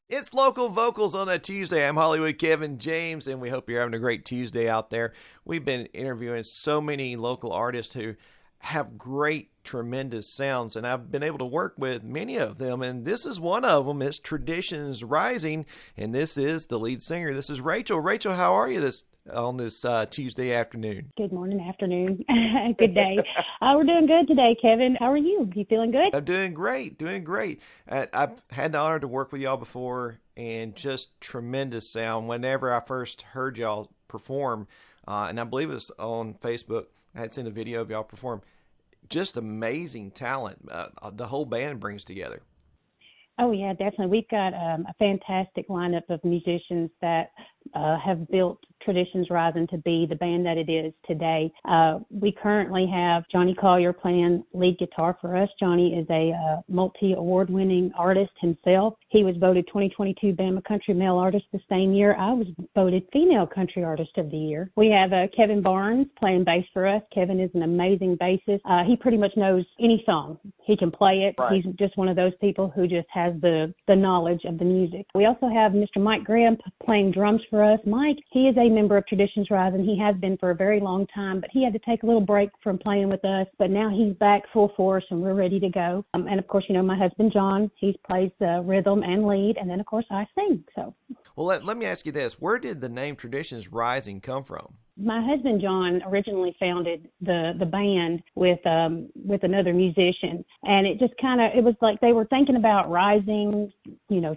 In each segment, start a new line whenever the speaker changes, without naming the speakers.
It's Local Vocals on a Tuesday. I'm Hollywood Kevin James, and we hope you're having a great Tuesday out there. We've been interviewing so many local artists who have great, tremendous sounds, and I've been able to work with many of them, and this is one of them. It's Traditions Rising, and this is the lead singer. This is Rachel. Rachel, how are you on this Tuesday afternoon?
Good morning, afternoon. Good day. We're doing good today, Kevin. How are you? You feeling good?
I'm doing great, I've had the honor to work with y'all before, and just tremendous sound. Whenever I first heard y'all perform, and I believe it was on Facebook, I had seen a video of y'all perform. Just amazing talent the whole band brings together.
Oh, yeah, definitely. We've got a fantastic lineup of musicians that have built Traditions Rising to be the band that it is today. We currently have Johnny Collier playing lead guitar for us. Johnny is a multi-award-winning artist himself. He was voted 2022 Bama Country Male Artist the same year. I was voted Female Country Artist of the Year. We have Kevin Barnes playing bass for us. Kevin is an amazing bassist. He pretty much knows any song. He can play it. Right. He's just one of those people who just has the knowledge of the music. We also have Mr. Mike Graham playing drums for us. Mike, he is a member of Traditions Rising. He has been for a very long time, but he had to take a little break from playing with us, but now he's back full force and we're ready to go. And of course, you know, my husband, John, he plays rhythm and lead, and then of course I sing. So,
well, let me ask you this. Where did the name Traditions Rising come from?
My husband, John, originally founded the band with another musician, and it just it was like they were thinking about rising, you know,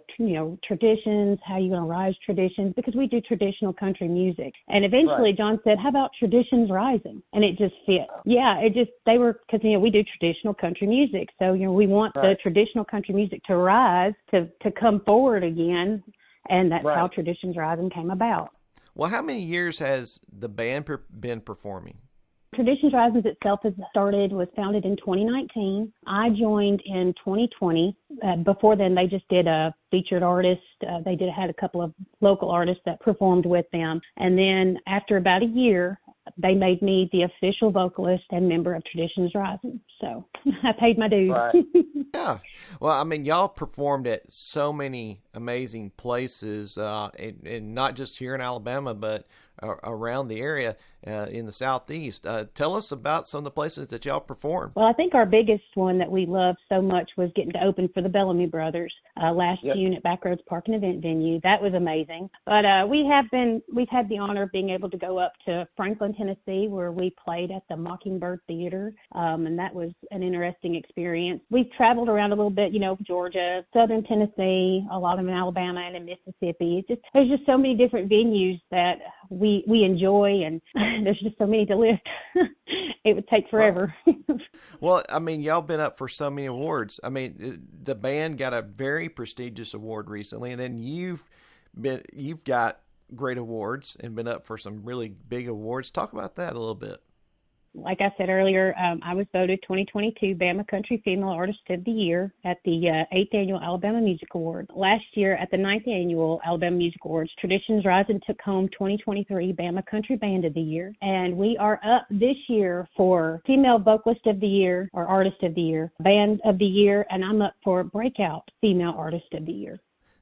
traditions, how you going to rise traditions, because we do traditional country music. And eventually right. John said, how about Traditions Rising? And it just fit. Yeah, because, you know, we do traditional country music. So, you know, we want right. the traditional country music to rise, to come forward again. And that's right. how Traditions Rising came about.
Well, how many years has the band been performing?
Traditions Rising itself was founded in 2019. I joined in 2020. Before then, they just did a featured artist. They had a couple of local artists that performed with them. And then after about a year, they made me the official vocalist and member of Traditions Rising. So I paid my dues.
Right. Yeah. Well, I mean, y'all performed at so many amazing places, and not just here in Alabama, but around the area in the Southeast. Tell us about some of the places that y'all performed.
Well, I think our biggest one that we loved so much was getting to open for the Bellamy Brothers last June at Backroads Park and Event Venue. That was amazing. But we've had the honor of being able to go up to Franklin, Tennessee, where we played at the Mockingbird Theater, and that was an interesting experience. We've traveled around a little bit, you know, Georgia, Southern Tennessee, a lot of in Alabama and in Mississippi. There's just so many different venues that we enjoy, and there's just so many to list. It would take forever.
Well, I mean, y'all been up for so many awards. I mean, the band got a very prestigious award recently, and then you've got great awards and been up for some really big awards. Talk about that a little bit.
Like I said earlier, I was voted 2022 Bama Country Female Artist of the Year at the 8th Annual Alabama Music Award. Last year at the 9th Annual Alabama Music Awards, Traditions Rising took home 2023 Bama Country Band of the Year. And we are up this year for Female Vocalist of the Year or Artist of the Year, Band of the Year, and I'm up for Breakout Female Artist of the Year.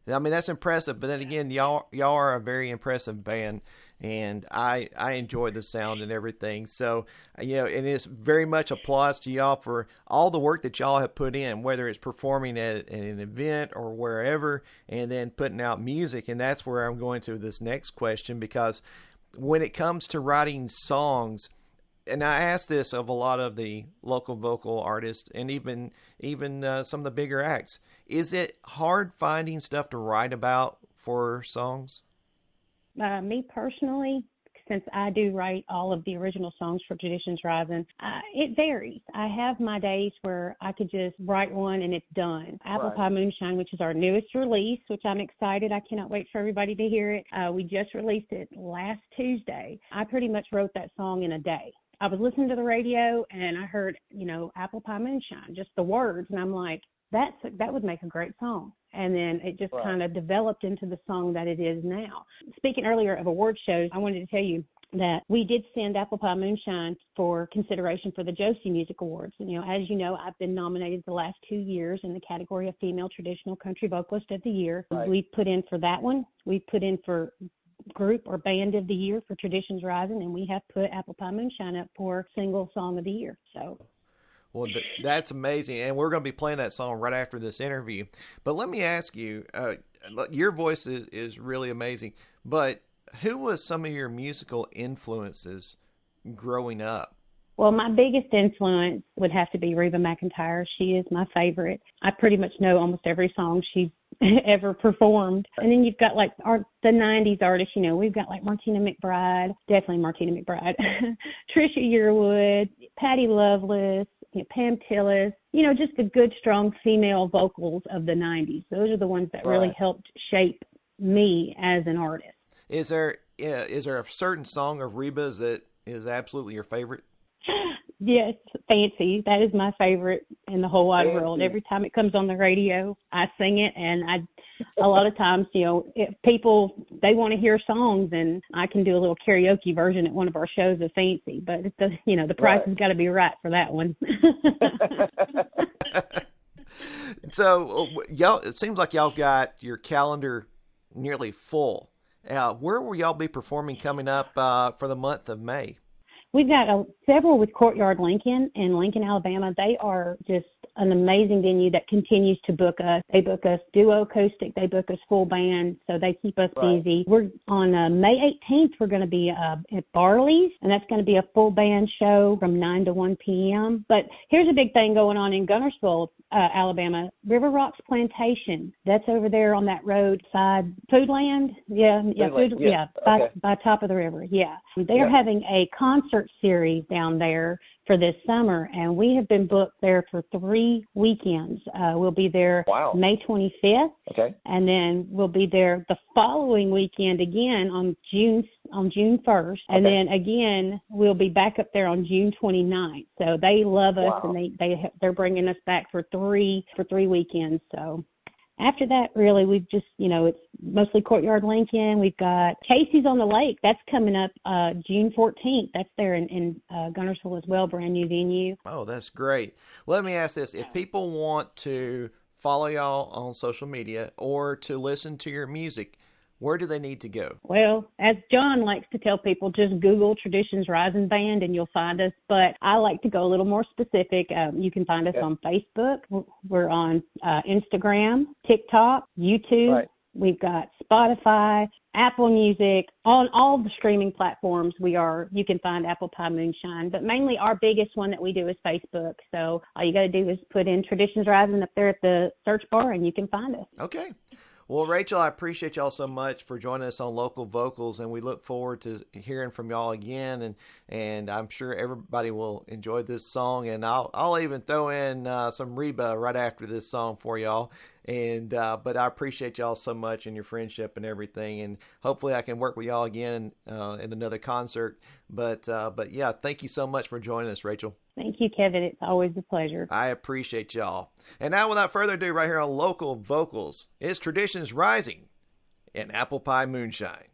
I mean, that's impressive, but then again, y'all are a very impressive band, and I enjoy the sound and everything. So, you know, and it's very much applause to y'all for all the work that y'all have put in, whether it's performing at an event or wherever, and then putting out music. And that's where I'm going to this next question, because when it comes to writing songs, and I ask this of a lot of the local vocal artists and even some of the bigger acts, is it hard finding stuff to write about for songs?
Me personally, since I do write all of the original songs for Traditions Rising, it varies. I have my days where I could just write one and it's done. Apple Pie Moonshine, which is our newest release, which I'm excited. I cannot wait for everybody to hear it. We just released it last Tuesday. I pretty much wrote that song in a day. I was listening to the radio and I heard, you know, Apple Pie Moonshine, just the words. And I'm like, that would make a great song. And then it just kind of developed into the song that it is now. Speaking earlier of award shows, I wanted to tell you, that we did send Apple Pie Moonshine for consideration for the Josie Music Awards. And, as you know, I've been nominated the last 2 years in the category of Female Traditional Country Vocalist of the Year.
Right.
We put in for that one. We put in for Group or Band of the Year for Traditions Rising, and we have put Apple Pie Moonshine up for Single Song of the Year. So.
Well, that's amazing, and we're going to be playing that song right after this interview. But let me ask you, your voice is really amazing, but who was some of your musical influences growing up?
Well, my biggest influence would have to be Reba McEntire. She is my favorite. I pretty much know almost every song she's ever performed. And then you've got like the 90s artists, we've got like Martina McBride, definitely Martina McBride, Trisha Yearwood, Patti Loveless, Pam Tillis, just the good, strong female vocals of the 90s. Those are the ones that really helped shape me as an artist.
Is there a certain song of Reba's that is absolutely your favorite?
Yes, Fancy. That is my favorite in the whole wide world. Every time it comes on the radio, I sing it, and a lot of times, if people, they want to hear songs, and I can do a little karaoke version at one of our shows of Fancy, but the price has got to be right for that one.
So, y'all, it seems like y'all got your calendar nearly full. Where will y'all be performing coming up for the month of May?
We've got several with Courtyard Lincoln in Lincoln, Alabama. They are just an amazing venue that continues to book us. They book us duo acoustic. They book us full band, so they keep us busy. We're on May 18th. We're going to be at Barley's, and that's going to be a full band show from 9 to 1 p.m. But here's a big thing going on in Gunnersville, Alabama. River Rocks Plantation. That's over there on that roadside. Foodland? By top of the river. Yeah. They're having a concert series down there for this summer, and we have been booked there for 3 weekends. We'll be there May 25th, and then we'll be there the following weekend again on June 1st, and then again we'll be back up there on June 29th. So they love us, and they're bringing us back for three weekends. So. After that, really, we've just, it's mostly Courtyard Lincoln. We've got Casey's on the Lake. That's coming up June 14th. That's there in Gunnersville as well, brand new venue.
Oh, that's great. Let me ask this. If people want to follow y'all on social media or to listen to your music, where do they need to go?
Well, as John likes to tell people, just Google Traditions Rising Band and you'll find us. But I like to go a little more specific. You can find us on Facebook. We're on Instagram, TikTok, YouTube. Right. We've got Spotify, Apple Music, on all the streaming platforms. You can find Apple Pie Moonshine, but mainly our biggest one that we do is Facebook. So all you got to do is put in Traditions Rising up there at the search bar and you can find us.
Okay. Well, Rachel, I appreciate y'all so much for joining us on Local Vocals, and we look forward to hearing from y'all again. And I'm sure everybody will enjoy this song, and I'll even throw in some Reba right after this song for y'all. And but I appreciate y'all so much and your friendship and everything, and hopefully I can work with y'all again in another concert. But yeah, thank you so much for joining us, Rachel.
Thank you, Kevin. It's always a pleasure.
I appreciate y'all. And now, without further ado, right here on Local Vocals, it's Traditions Rising and Apple Pie Moonshine.